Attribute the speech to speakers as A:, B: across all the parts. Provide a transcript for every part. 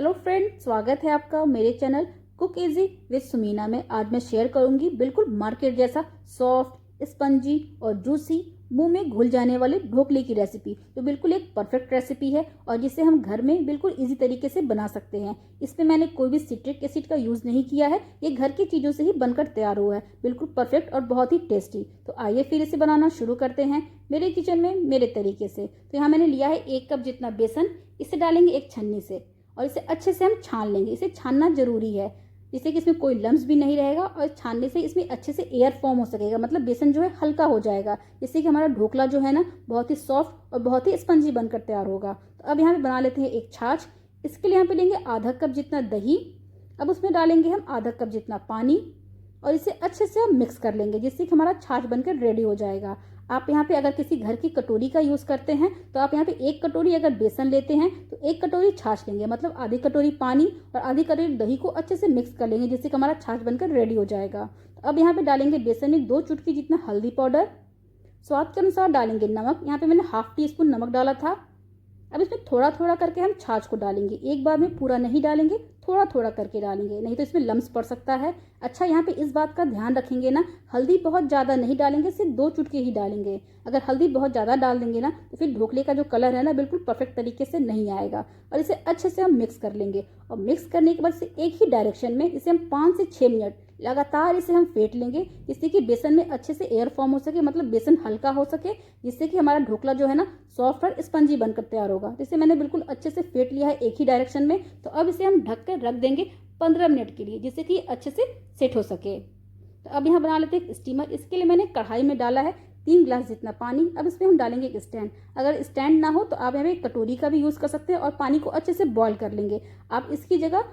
A: Hello friend, स्वागत है आपका मेरे चैनल कुक इजी विद सुमीना में। आज मैं शेयर करूंगी बिल्कुल मार्केट जैसा सॉफ्ट, स्पंजी और जूसी, मुंह में घुल जाने वाले ढोकले की रेसिपी। तो बिल्कुल एक परफेक्ट रेसिपी है और जिसे हम घर में बिल्कुल इजी तरीके से बना सकते हैं। इसमें मैंने कोई भी सिट्रिक एसिड का यूज़ नहीं किया है, ये घर की चीज़ों से ही बनकर तैयार हुआ है। बिल्कुल परफेक्ट और बहुत ही टेस्टी। तो आइए फिर इसे बनाना शुरू करते हैं मेरे किचन में मेरे तरीके से। तो यहाँ मैंने लिया है 1 कप जितना बेसन। इसे डालेंगे एक छन्नी से और इसे अच्छे से हम छान लेंगे। इसे छानना जरूरी है जिससे कि इसमें कोई लम्स भी नहीं रहेगा और छानने से इसमें अच्छे से एयर फॉर्म हो सकेगा, मतलब बेसन जो है हल्का हो जाएगा, जिससे कि हमारा ढोकला जो है ना बहुत ही सॉफ्ट और बहुत ही स्पंजी बनकर तैयार होगा। तो अब यहाँ पे बना लेते हैं एक छाछ। इसके लिए यहाँ पे लेंगे आधा कप जितना दही। अब उसमें डालेंगे हम आधा कप जितना पानी और इसे अच्छे से हम मिक्स कर लेंगे, जिससे कि हमारा छाछ बनकर रेडी हो जाएगा। आप यहाँ पे अगर किसी घर की कटोरी का यूज़ करते हैं तो आप यहाँ पे 1 कटोरी अगर बेसन लेते हैं तो 1 कटोरी छाछ लेंगे, मतलब आधी कटोरी पानी और आधी कटोरी दही को अच्छे से मिक्स कर लेंगे, जिससे कि हमारा छाछ बनकर रेडी हो जाएगा। तो अब यहाँ पे डालेंगे बेसन में 2 चुटकी जितना हल्दी पाउडर, स्वाद के अनुसार डालेंगे नमक। यहाँ पे मैंने हाफ टी स्पून नमक डाला था। अब इसमें थोड़ा थोड़ा करके हम छाछ को डालेंगे, एक बार में पूरा नहीं डालेंगे, थोड़ा थोड़ा करके डालेंगे, नहीं तो इसमें लम्स पड़ सकता है। अच्छा, यहाँ पे इस बात का ध्यान रखेंगे ना, हल्दी बहुत ज़्यादा नहीं डालेंगे, सिर्फ 2 चुटकी ही डालेंगे। अगर हल्दी बहुत ज़्यादा डाल देंगे ना तो फिर ढोकले का जो कलर है ना बिल्कुल परफेक्ट तरीके से नहीं आएगा। और इसे अच्छे से हम मिक्स कर लेंगे और मिक्स करने के बाद से एक ही डायरेक्शन में इसे हम 5 से 6 मिनट लगातार इसे हम फेंट लेंगे, जिससे कि बेसन में अच्छे से एयर फॉर्म हो सके, मतलब बेसन हल्का हो सके, जिससे कि हमारा ढोकला जो है ना सॉफ्ट और स्पंजी बनकर तैयार होगा। जिसे मैंने बिल्कुल अच्छे से फेंट लिया है एक ही डायरेक्शन में। तो अब इसे हम ढक कर रख देंगे 15 मिनट के लिए, जिससे कि अच्छे से सेट हो सके। तो अब यहाँ बना लेते हैं एक स्टीमर। इसके लिए मैंने कढ़ाई में डाला है 3 गिलास जितना पानी। अब इसमें हम डालेंगे एक स्टैंड। अगर स्टैंड ना हो तो आप यहाँ पे एक कटोरी का भी यूज़ कर सकते हैं और पानी को अच्छे से बॉयल कर लेंगे। आप इसकी जगह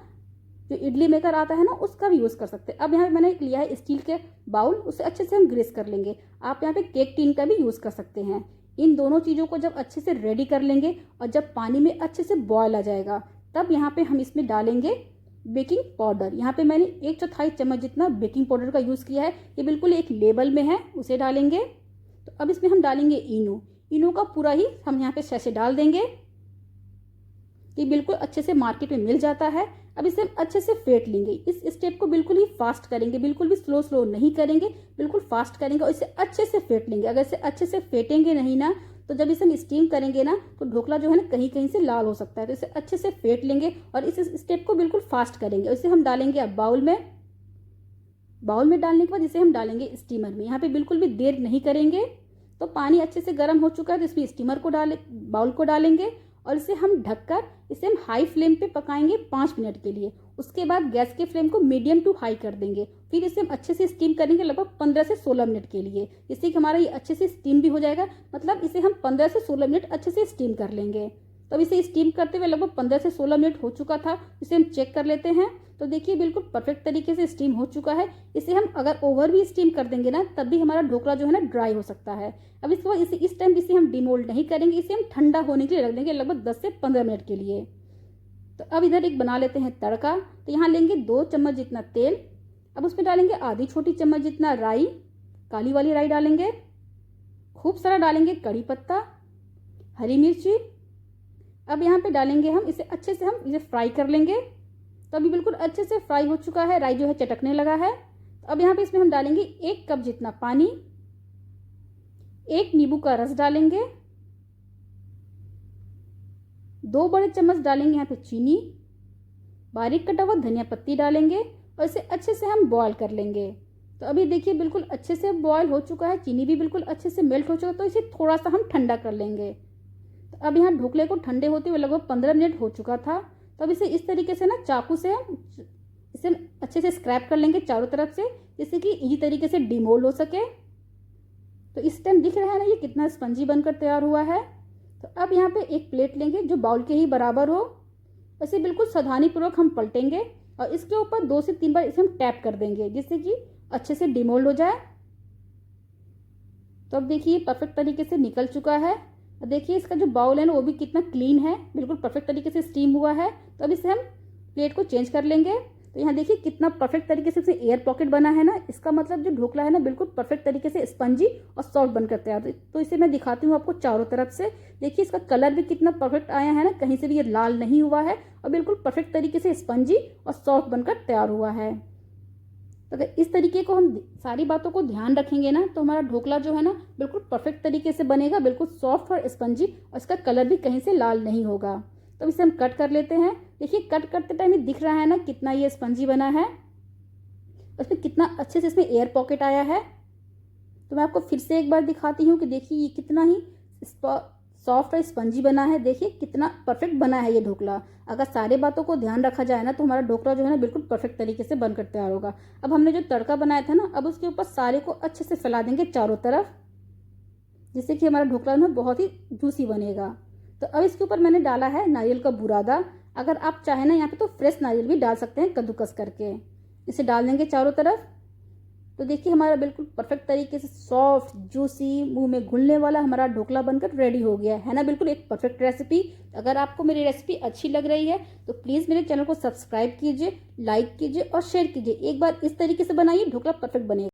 A: जो इडली मेकर आता है ना उसका भी यूज़ कर सकते हैं। अब यहाँ पे मैंने एक लिया है स्टील के बाउल, उसे अच्छे से हम ग्रीस कर लेंगे। आप यहाँ पे केक टीन का भी यूज़ कर सकते हैं। इन दोनों चीज़ों को जब अच्छे से रेडी कर लेंगे और जब पानी में अच्छे से बॉयल आ जाएगा तब यहाँ पे हम इसमें डालेंगे बेकिंग पाउडर। यहाँ पे मैंने 1/4 चम्मच जितना बेकिंग पाउडर का यूज़ किया है, ये बिल्कुल एक लेबल में है, उसे डालेंगे। तो अब इसमें हम डालेंगे इनो। इनो का पूरा ही हम यहाँ पे सैशे डाल देंगे। ये बिल्कुल अच्छे से मार्केट में मिल जाता है। अब इसे हम अच्छे से फेंट लेंगे। इस स्टेप को बिल्कुल ही फास्ट करेंगे, बिल्कुल भी स्लो स्लो नहीं करेंगे, बिल्कुल फास्ट करेंगे और इसे अच्छे से फेंट लेंगे। अगर इसे अच्छे से फेंटेंगे नहीं ना तो जब इसे हम स्टीम करेंगे ना तो ढोकला जो है ना कहीं कहीं से लाल हो सकता है। तो इसे अच्छे से फेंट लेंगे और इस स्टेप को बिल्कुल फास्ट करेंगे। इसे हम डालेंगे अब बाउल में। बाउल में डालने के बाद इसे हम डालेंगे स्टीमर में। यहाँ पे बिल्कुल भी देर नहीं करेंगे। तो पानी अच्छे से गर्म हो चुका है तो इसमें स्टीमर को बाउल को डालेंगे और इसे हम ढककर इसे हम हाई फ्लेम पे पकाएंगे 5 मिनट के लिए। उसके बाद गैस के फ्लेम को मीडियम टू हाई कर देंगे। फिर इसे हम अच्छे से स्टीम करेंगे लगभग 15 से 16 मिनट के लिए, जिससे कि हमारा ये अच्छे से स्टीम भी हो जाएगा। मतलब इसे हम 15 से 16 मिनट अच्छे से स्टीम कर लेंगे। तो अब इसे स्टीम करते हुए लगभग 15 से 16 मिनट हो चुका था। इसे हम चेक कर लेते हैं। तो देखिए बिल्कुल परफेक्ट तरीके से स्टीम हो चुका है। इसे हम अगर ओवर भी स्टीम कर देंगे ना तब भी हमारा ढोकला जो है ना ड्राई हो सकता है। अब इसके बाद इस टाइम इसे हम डिमोल्ड नहीं करेंगे, इसे हम ठंडा होने के लिए रख देंगे लगभग 10 से 15 मिनट के लिए। तो अब इधर एक बना लेते हैं तड़का। तो यहाँ लेंगे 2 चम्मच जितना तेल। अब उसमें डालेंगे आधी छोटी चम्मच जितना राई, काली वाली राई डालेंगे। खूब सारा डालेंगे कड़ी पत्ता, हरी मिर्ची। अब यहाँ पे डालेंगे हम इसे अच्छे से हम इसे फ्राई कर लेंगे। तो अभी बिल्कुल अच्छे से फ्राई हो चुका है, राई जो है चटकने लगा है। तो अब यहाँ पे इसमें हम डालेंगे 1 कप जितना पानी, 1 नींबू का रस डालेंगे, 2 बड़े चम्मच डालेंगे यहाँ पे चीनी, बारीक कटा हुआ धनिया पत्ती डालेंगे और इसे अच्छे से हम बॉयल कर लेंगे। तो अभी देखिए बिल्कुल अच्छे से बॉयल हो चुका है, चीनी भी बिल्कुल अच्छे से मेल्ट हो चुका है। तो इसे थोड़ा सा हम ठंडा कर लेंगे। तो अब यहाँ ढोकले को ठंडे होते हुए लगभग 15 मिनट हो चुका था। तो अब इसे इस तरीके से ना चाकू से इसे अच्छे से स्क्रैप कर लेंगे चारों तरफ से, जिससे कि इजी तरीके से डिमोल्ड हो सके। तो इस टाइम दिख रहा है ना ये कितना स्पंजी बनकर तैयार हुआ है। तो अब यहाँ पे एक प्लेट लेंगे जो बाउल के ही बराबर हो, इसे बिल्कुल सावधानीपूर्वक हम पलटेंगे और इसके ऊपर 2 से 3 बार इसे हम टैप कर देंगे, जिससे कि अच्छे से डिमोल्ड हो जाए। तो अब देखिए परफेक्ट तरीके से निकल चुका है। और देखिए इसका जो बाउल है ना वो भी कितना क्लीन है, बिल्कुल परफेक्ट तरीके से स्टीम हुआ है। तो अब इसे हम प्लेट को चेंज कर लेंगे तो यहाँ देखिए कितना परफेक्ट तरीके से इसमें एयर पॉकेट बना है ना, इसका मतलब जो ढोकला है ना बिल्कुल परफेक्ट तरीके से स्पंजी और सॉफ्ट बनकर तैयार। तो इसे मैं दिखाती हूँ आपको चारों तरफ से। देखिए इसका कलर भी कितना परफेक्ट आया है ना, कहीं से भी ये लाल नहीं हुआ है और बिल्कुल परफेक्ट तरीके से स्पंजी और सॉफ्ट बनकर तैयार हुआ है। तो अगर इस तरीके को हम सारी बातों को ध्यान रखेंगे ना तो हमारा ढोकला जो है ना बिल्कुल परफेक्ट तरीके से बनेगा, बिल्कुल सॉफ्ट और स्पंजी, और इसका कलर भी कहीं से लाल नहीं होगा। तो इसे हम कट कर लेते हैं। देखिए कट करते टाइम ये दिख रहा है ना कितना ये स्पंजी बना है, उसमें कितना अच्छे से इसमें एयर पॉकेट आया है। तो मैं आपको फिर से एक बार दिखाती हूँ कि देखिए ये कितना ही सॉफ्ट और स्पंजी बना है। देखिए कितना परफेक्ट बना है ये ढोकला। अगर सारे बातों को ध्यान रखा जाए ना तो हमारा ढोकला जो है ना बिल्कुल परफेक्ट तरीके से बनकर तैयार होगा। अब हमने जो तड़का बनाया था ना, अब उसके ऊपर सारे को अच्छे से फैला देंगे चारों तरफ, जिससे कि हमारा ढोकला ना बहुत ही जूसी बनेगा। तो अब इसके ऊपर मैंने डाला है नारियल का बुरादा। अगर आप चाहें ना यहाँ पे तो फ्रेश नारियल भी डाल सकते हैं कद्दूकस करके। इसे डाल देंगे चारों तरफ। तो देखिए हमारा बिल्कुल परफेक्ट तरीके से सॉफ्ट जूसी मुंह में घुलने वाला हमारा ढोकला बनकर रेडी हो गया है ना, बिल्कुल एक परफेक्ट रेसिपी। अगर आपको मेरी रेसिपी अच्छी लग रही है तो प्लीज़ मेरे चैनल को सब्सक्राइब कीजिए, लाइक कीजिए और शेयर कीजिए। एक बार इस तरीके से बनाइए, ढोकला परफेक्ट बनेगा।